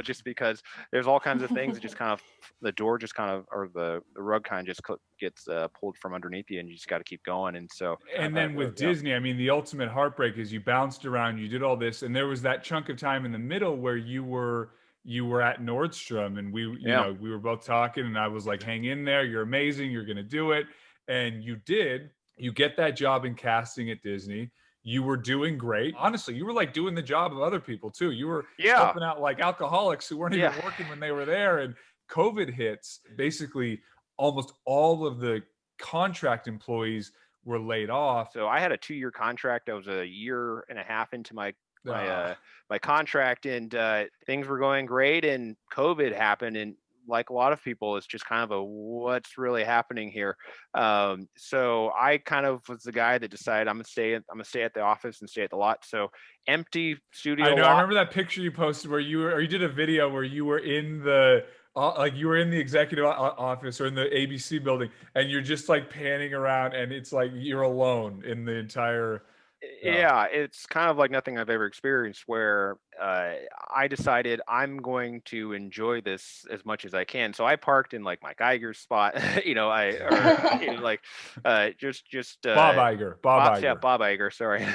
just because there's all kinds of things that just kind of, the door just kind of, or the rug kind of just gets pulled from underneath you, and you just got to keep going. And so, and then with Disney, I mean, the ultimate heartbreak is you bounced around, you did all this, and there was that chunk of time in the middle where you were at Nordstrom, and we were both talking, and I was like, hang in there, you're amazing, you're gonna do it. And you get that job in casting at Disney. You were doing great. Honestly, you were like doing the job of other people too. You were helping out like alcoholics who weren't even working when they were there. And COVID hits, basically almost all of the contract employees were laid off. So I had a 2-year contract. I was a year and a half into my contract, and things were going great, and COVID happened, and like a lot of people, it's just kind of a what's really happening here. So I kind of was the guy that decided I'm gonna stay at the office and stay at the lot. So empty studio. I know. lot. I remember that picture you posted where you did a video where you were in the you were in the executive office or in the ABC building, and you're just like panning around, and it's like you're alone in the entire. Yeah, it's kind of like nothing I've ever experienced, where I decided I'm going to enjoy this as much as I can. So I parked in like Mike Iger's spot, Bob Iger. Yeah, Bob Iger. Sorry,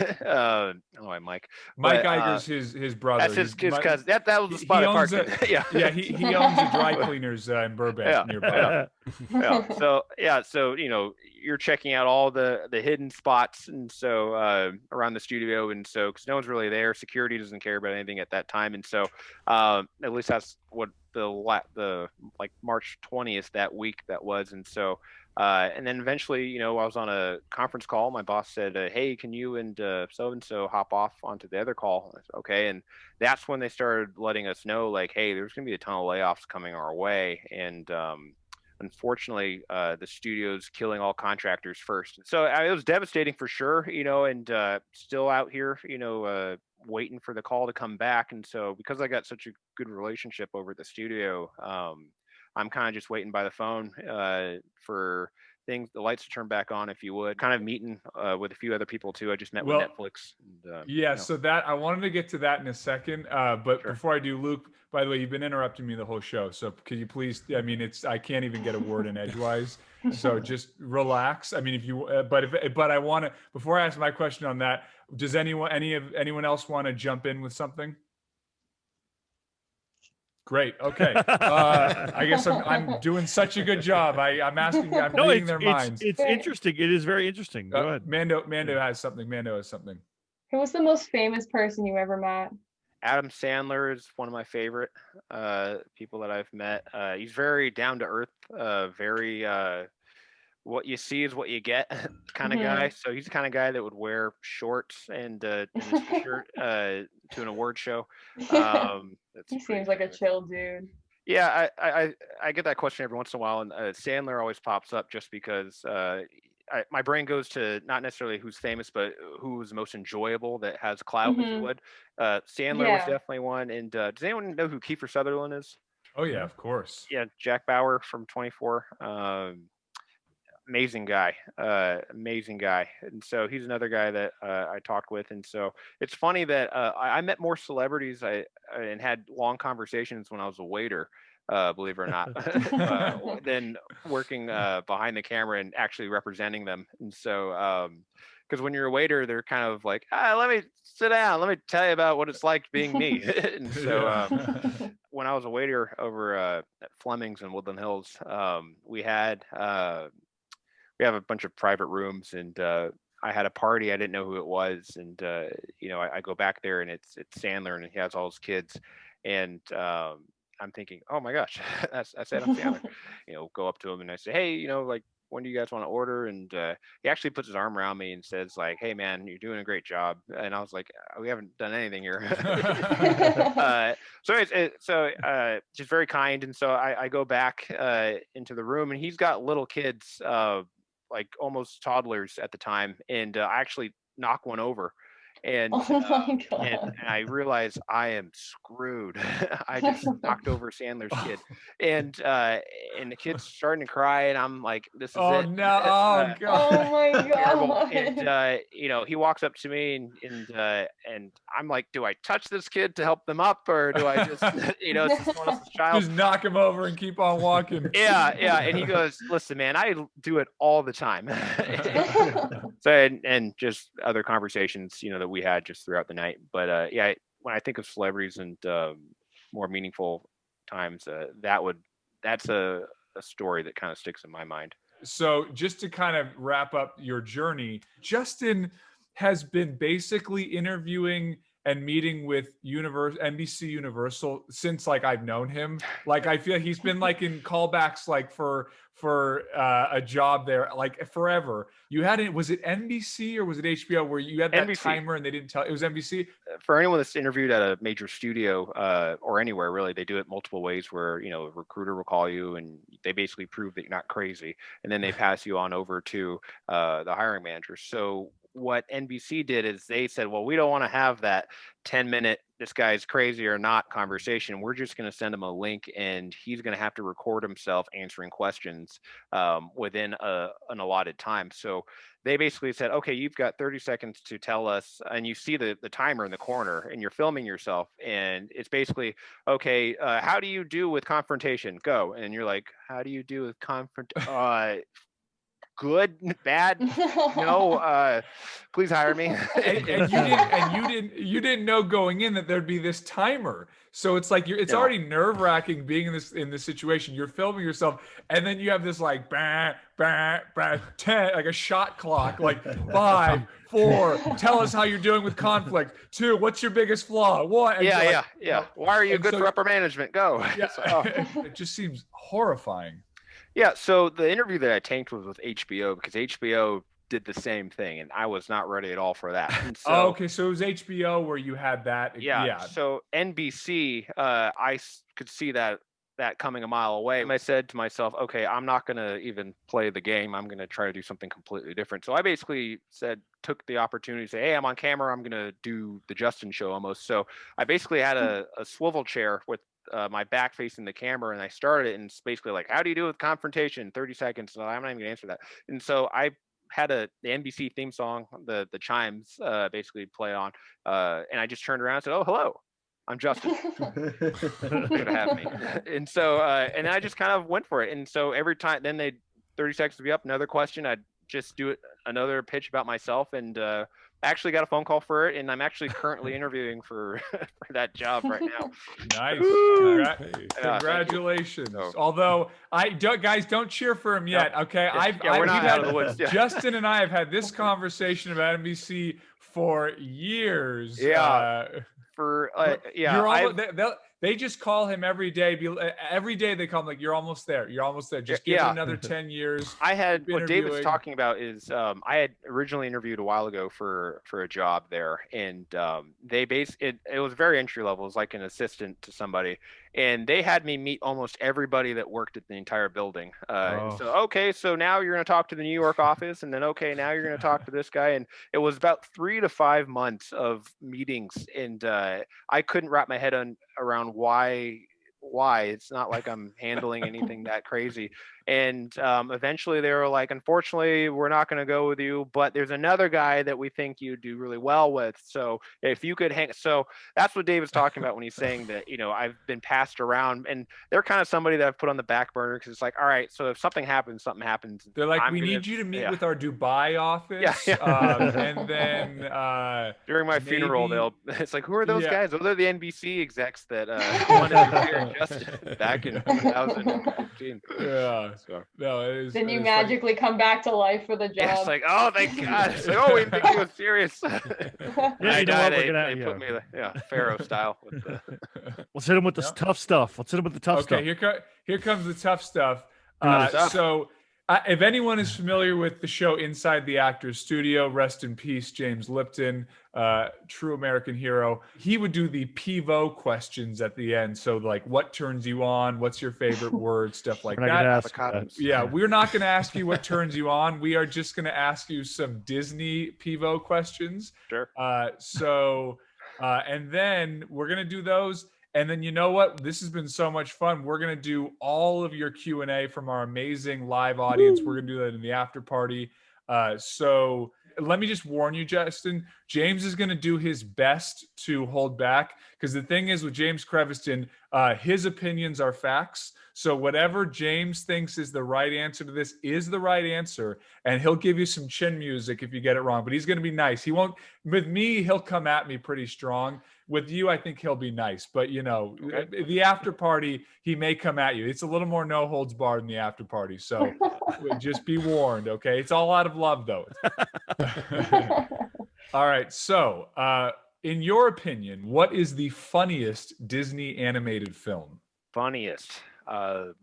Mike. Mike Iger's his brother. That's his cousin. That was the spot I parked in. He owns a dry cleaners in Burbank nearby. So you're checking out all the hidden spots, and so around the studio, and so because no one's really there, security doesn't care about anything at that time, and so at least that's what the like March 20th that week that was. And so and then eventually I was on a conference call. My boss said, hey, can you and so and so hop off onto the other call? I said, okay. And that's when they started letting us know, like, hey, there's gonna be a ton of layoffs coming our way, and unfortunately, the studio's killing all contractors first. So it was devastating for sure, and still out here, waiting for the call to come back. And so because I got such a good relationship over at the studio, I'm kind of just waiting by the phone for the lights to turn back on, if you would. Kind of meeting with a few other people too. I just met with Netflix. And, So that I wanted to get to that in a second, but before I do, Luke, by the way, you've been interrupting me the whole show, so could you please? I mean, I can't even get a word in edgewise, so just relax. I mean, if you, but I want to, before I ask my question on that, does anyone else want to jump in with something? Great. Okay. I guess I'm doing such a good job. I'm reading their minds. It's interesting. It is very interesting. Go ahead. Mando has something. Who was the most famous person you ever met? Adam Sandler is one of my favorite people that I've met. He's very down to earth, very what you see is what you get kind of guy. So he's the kind of guy that would wear shorts and a t-shirt to an award show. He seems like a chill dude. Yeah, I get that question every once in a while, and Sandler always pops up just because my brain goes to not necessarily who's famous, but who's most enjoyable that has clout, if you would. Sandler was definitely one. And does anyone know who Kiefer Sutherland is? Oh yeah, of course. Yeah, Jack Bauer from 24. Amazing guy, amazing guy. And so he's another guy that I talked with. And so it's funny that I met more celebrities and had long conversations when I was a waiter, believe it or not, than working behind the camera and actually representing them. And so because when you're a waiter, they're kind of like, let me sit down, let me tell you about what it's like being me. And so when I was a waiter over at Fleming's in Woodland Hills, we have a bunch of private rooms, and I had a party. I didn't know who it was, and I go back there, and it's Sandler, and he has all his kids, and I'm thinking, oh my gosh, that's Adam Sandler. Go up to him and I say, hey, like, when do you guys want to order? And he actually puts his arm around me and says, like, hey man, you're doing a great job. And I was like, we haven't done anything here. So just very kind. And so I go back into the room, and he's got little kids, like almost toddlers at the time, and I actually knock one over, and and I realize I am screwed. I just knocked over Sandler's kid, and the kid's starting to cry, and I'm like, this is it. No. Oh god. Oh my god. And he walks up to me, and I'm like, do I touch this kid to help them up, or do I just it's just one of the child, just knock him over and keep on walking? yeah. And he goes, listen man, I do it all the time. So and just other conversations that we had just throughout the night. But when I think of celebrities and more meaningful times, that's a story that kind of sticks in my mind. So just to kind of wrap up your journey, Justin has been basically interviewing and meeting with NBC Universal since like I've known him. Like I feel he's been like in callbacks like for a job there like forever. You had it, was it NBC or was it HBO where you had that NBC. timer and they didn't tell? It was NBC. For anyone that's interviewed at a major studio or anywhere really, they do it multiple ways where a recruiter will call you and they basically prove that you're not crazy, and then they pass you on over to the hiring manager. So what NBC did is they said, well, we don't want to have that 10-minute this guy's crazy or not conversation. We're just going to send him a link, and he's going to have to record himself answering questions within an allotted time. So they basically said, okay, you've got 30 seconds to tell us, and you see the timer in the corner, and you're filming yourself, and it's basically, okay, how do you do with confrontation? Go. And you're like, how do you do with good, bad, no, please hire me. and you didn't know going in that there'd be this timer. So it's like it's already nerve-wracking being in this situation. You're filming yourself, and then you have this like bah, bah, bah, 10, like a shot clock, like 5, 4. Tell us how you're doing with conflict. 2, what's your biggest flaw? 1. Yeah. Why are you good for upper management? Go. Yeah. It just seems horrifying. Yeah, so the interview that I tanked was with HBO because HBO did the same thing, and I was not ready at all for that. And so, okay, so it was HBO where you had that. Yeah. So NBC, I could see that coming a mile away. And I said to myself, okay, I'm not going to even play the game. I'm going to try to do something completely different. So I basically took the opportunity to say, hey, I'm on camera. I'm going to do the Justin show almost. So I basically had a swivel chair with my back facing the camera, and I started it, and it's basically like, how do you do with confrontation? 30 seconds. So I'm not even gonna answer that. And so I had the NBC theme song, the chimes basically play on, and I just turned around and said, oh, hello, I'm Justin. Good to have me. And so and I just kind of went for it. And so every time, then 30 seconds to be up, another question, I'd just do another pitch about myself, and I actually got a phone call for it, and I'm actually currently interviewing for that job right now. Nice. Congratulations. Although guys, don't cheer for him yet. Okay. We're not out of the woods. Yeah. Justin and I have had this conversation about NBC for years. Yeah. They just call him every day. Every day they call him like, "You're almost there. You're almost there. Just give it another 10 years." What David's talking about is I had originally interviewed a while ago for a job there, and it was very entry level. It was like an assistant to somebody, and they had me meet almost everybody that worked at the entire building. So now you're going to talk to the New York office, and then now you're going to talk to this guy, and it was about 3 to 5 months of meetings, and I couldn't wrap my head around why it's not like I'm handling anything that crazy. And eventually they were like, unfortunately, we're not going to go with you, but there's another guy that we think you do really well with. So if you could so that's what David's talking about when he's saying that, I've been passed around, and they're kind of somebody that I've put on the back burner because it's like, all right, so if something happens. They're like, we need you to meet with our Dubai office. And then during my funeral, it's like, who are those guys? Oh, they're the NBC execs that wanted to hear Justin back in 2015. Yeah. So, no, it is. Then you magically come back to life for the job. Yeah, it's like, oh, thank God. It's like, oh, we didn't think he was serious. Yeah, they put me Pharaoh style. Let's hit him with the tough stuff. Okay, here comes the tough stuff. So if anyone is familiar with the show Inside the Actors Studio, rest in peace, James Lipton, true American hero. He would do the pivot questions at the end. So like, what turns you on? What's your favorite word? Stuff like that. Yeah, we're not going to ask you what turns you on. We are just going to ask you some Disney pivot questions. Sure. And then we're going to do those. And then you know what? This has been so much fun. We're going to do all of your Q&A from our amazing live audience. We're going to do that in the after party. So let me just warn you, Justin. James is going to do his best to hold back, because the thing is with James Creviston, his opinions are facts. So whatever James thinks is the right answer to this is the right answer, and he'll give you some chin music if you get it wrong. But he's going to be nice. He won't. With me, he'll come at me pretty strong. With you, I think he'll be nice. But the after party, he may come at you. It's a little more no holds barred in the after party. So just be warned, okay? It's all out of love, though. All right. So, in your opinion, what is the funniest Disney animated film? Funniest,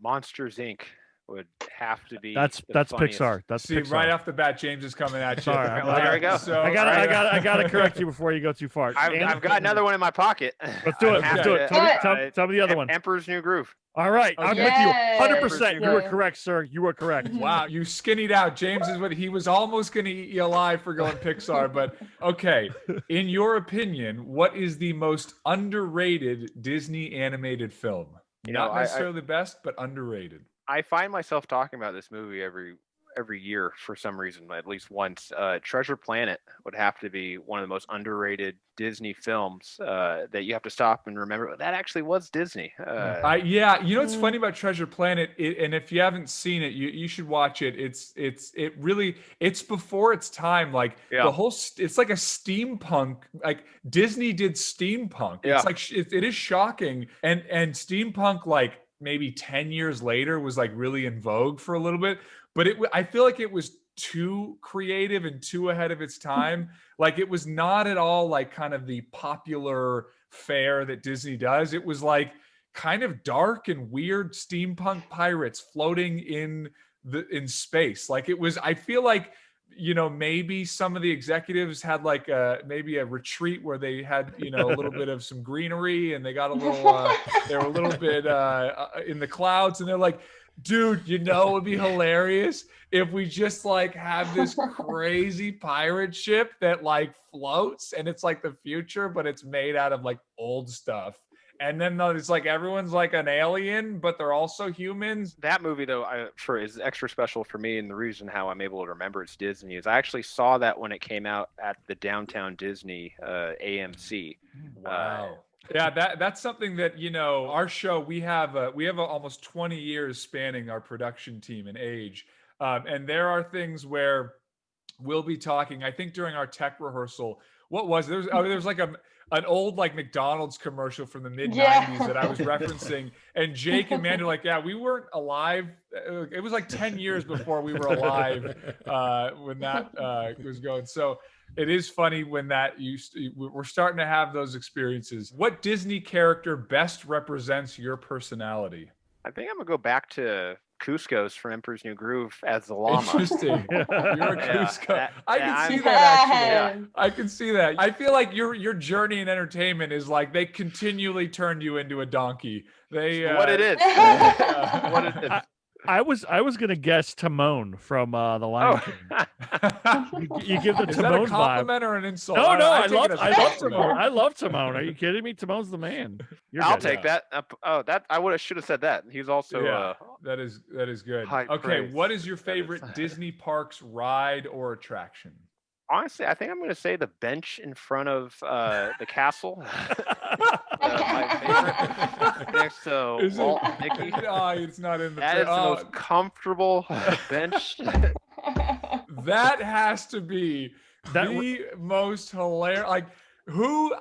Monsters Inc. would have to be. That's Pixar. That's Pixar. Right off the bat, James is coming at you. Sorry, there we go. So, I gotta correct you before you go too far. I've got another one in my pocket. Let's do it. Tell me the other one. Emperor's New Groove. All right, I'm with you 100%. You were correct, sir. You were correct. Wow, you skinnied out. James is he was almost going to eat you alive for going Pixar. But okay, in your opinion, what is the most underrated Disney animated film? Not necessarily the best, but underrated. I find myself talking about this movie every year for some reason, at least once. Treasure Planet would have to be one of the most underrated Disney films that you have to stop and remember that actually was Disney. What's funny about Treasure Planet, and if you haven't seen it, you should watch it. It's before its time. Like the whole, it's like a steampunk. Like Disney did steampunk. It's like it is shocking, and steampunk like maybe 10 years later was like really in vogue for a little bit. But I feel like it was too creative and too ahead of its time. Like it was not at all like kind of the popular fare that Disney does. It was like kind of dark and weird steampunk pirates floating in space. Like it was, I feel like, maybe some of the executives had like maybe a retreat where they had, a little bit of some greenery, and they got a little, they were a little bit in the clouds, and they're like, dude, it would be hilarious if we just like have this crazy pirate ship that like floats, and it's like the future, but it's made out of like old stuff. And then it's like everyone's like an alien, but they're also humans. That movie, though, is extra special for me, and the reason how I'm able to remember it's Disney is I actually saw that when it came out at the Downtown Disney AMC. Wow. Yeah, that's something that our show we have almost 20 years spanning our production team in age, and there are things where we'll be talking. I think during our tech rehearsal, what was there was like an old like McDonald's commercial from the mid 90s that I was referencing, and Jake and Mandy were like, yeah, we weren't alive. It was like 10 years before we were alive when that was going. So It is funny when we're starting to have those experiences. What Disney character best represents your personality? I think I'm gonna go back to Cusco's from Emperor's New Groove as the llama. Interesting. You're a Cusco. I can see I'm- that actually. Yeah. I can see that. I feel like your journey in entertainment is like they continually turn you into a donkey. They What it is. What it is. I was gonna guess Timon from the Lion King. You give the Is Timon that a vibe. compliment or an insult? No, I take it love as a Timon. compliment. I love Timon. Are you kidding me? Timon's the man. You're I'll good. take that. That I should have said that. He's also Yeah, that is good. high Okay, praise. what is your That is- favorite Disney Parks ride or attraction? honestly, I think I'm gonna say the bench in front of the castle. My favorite, next to Is it- Walt and Mickey. Oh, it's not in the. That is the oh, most comfortable bench. that has to be That the most hilarious. Like,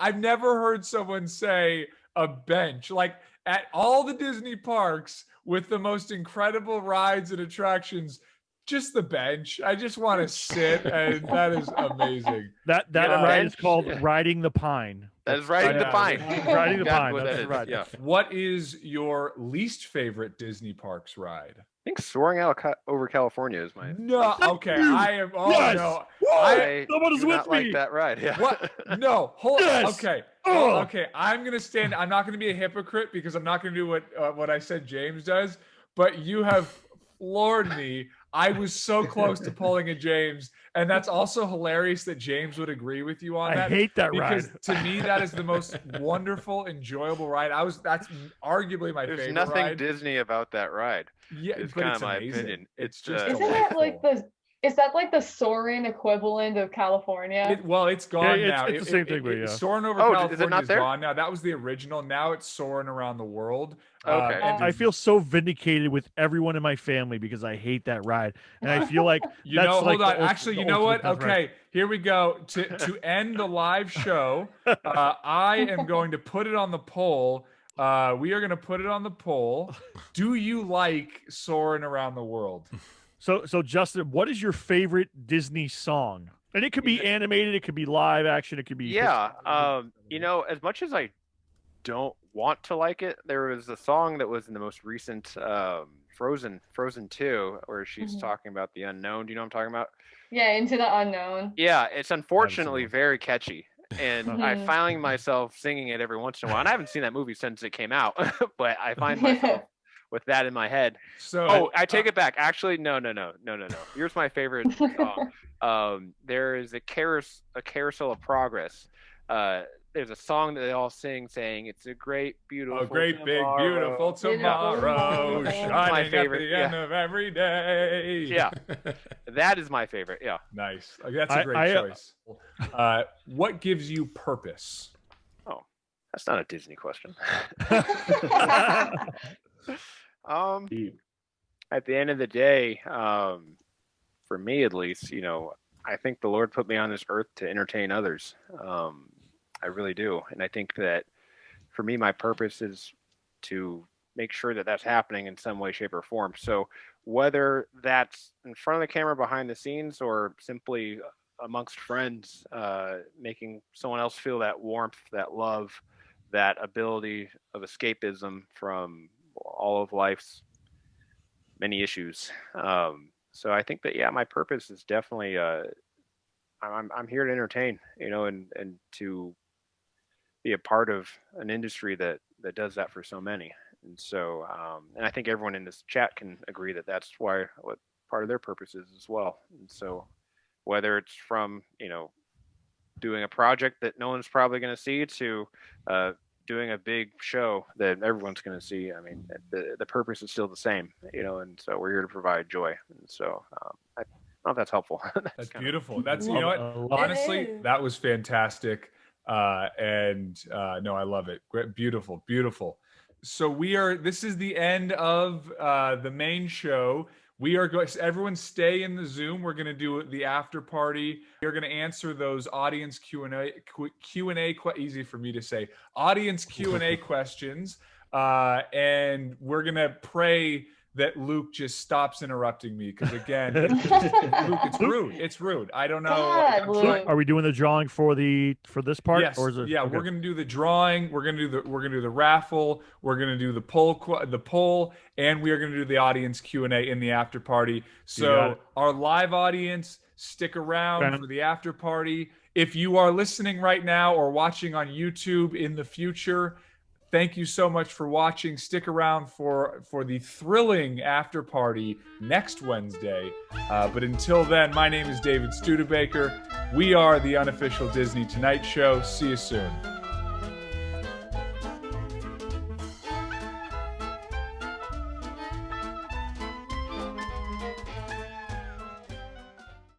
I've never heard someone say a bench. Like at all the Disney parks with the most incredible rides and attractions. Just the bench. I just want to sit, and that is amazing. That Yeah, ride is bench. called Riding the Pine. That is riding the Yeah. pine. Riding the Exactly Pine. what That's that the ride. is. Yeah. What is your least favorite Disney parks ride? I think soaring out over California is my. No, okay, I am. Oh Yes! no, I Someone is do with not like me. that ride. Yeah. what? No, hold on. Yes! Okay, Oh. okay. I'm gonna stand. I'm not gonna be a hypocrite because I'm not gonna do what I said James does. But you have floored me. I was so close to pulling a James, and that's also hilarious that James would agree with you on I that. hate that because ride. to me that is the most wonderful, enjoyable ride. That's arguably my There's favorite nothing ride. Disney about that ride. Yeah, It's but kind it's of my amazing. opinion. It's It's just Isn't that like delightful. is that like the Soarin' equivalent of California? It's gone Yeah, now. it's the same thing, but yeah. Soaring over Oh, is it California not is there? gone now. That was the original. Now it's Soaring Around the World. Okay. and I there's- feel so vindicated with everyone in my family because I hate that ride, and I feel like You that's know, like hold on. the Actually, the you know what? ultimate best ride. Okay, here we go. To end the live show, I am going to put it on the poll. We are going to put it on the poll. Do you like Soaring Around the World? So Justin, what is your favorite Disney song? And it could be animated, it could be live action, it could be Yeah. You know, as much as I don't want to like it, there was a song that was in the most recent Frozen 2 where she's Mhm. talking about the unknown. Do you know what I'm talking about? Yeah, Into the Unknown. Yeah, it's unfortunately Absolutely. very catchy. And I Mhm. find myself singing it every once in a while. And I haven't seen that movie since it came out, but I find myself with that in my head. So, Oh, I take it back. Actually, no. Here's my favorite song. There is a carousel of progress. There's a song that they all sing saying it's a great, beautiful, a great, big, tomorrow." beautiful tomorrow, tomorrow. shining favorite, at the end yeah. of every day. Yeah, that is my favorite. Yeah. Nice. That's a great I- choice. What gives you purpose? That's not a Disney question. Deep. At the end of the day, for me at least, you know, I think the Lord put me on this earth to entertain others. I really do, and I think that for me, my purpose is to make sure that that's happening in some way, shape, or form. So whether that's in front of the camera, behind the scenes, or simply amongst friends, making someone else feel that warmth, that love, that ability of escapism from all of life's many issues. So I think that, yeah, my purpose is definitely, I'm here to entertain, you know, and to be a part of an industry that does that for so many. And so, and I think everyone in this chat can agree that that's what part of their purpose is as well. And so whether it's from, you know, doing a project that no one's probably going to see to doing a big show that everyone's going to see, I mean, the purpose is still the same, you know, and so we're here to provide joy. And so I don't know if that's helpful. That's beautiful. That's, you Love know it. what, I love it. honestly, It is. that was fantastic. No, I love it. Great, beautiful. So this is the end of the main show. We are going, everyone stay in the Zoom. We're going to do the after party. We're going to answer those audience Q&A, easy for me to say, audience Q&A questions. And we're going to pray that Luke just stops interrupting me because again, Luke, it's rude. It's rude. I don't know. God, Luke. Are we doing the drawing for this part? Yes. Or is it, Yeah, okay. we're gonna do the drawing. We're gonna do the raffle. We're gonna do the poll, and we are gonna do the audience Q&A in the after party. got So it. our live audience, stick around Okay. for the after party. If you are listening right now or watching on YouTube in the future, thank you so much for watching. Stick around for the thrilling after party next Wednesday. But until then, my name is David Studebaker. We are the unofficial Disney Tonight Show. See you soon.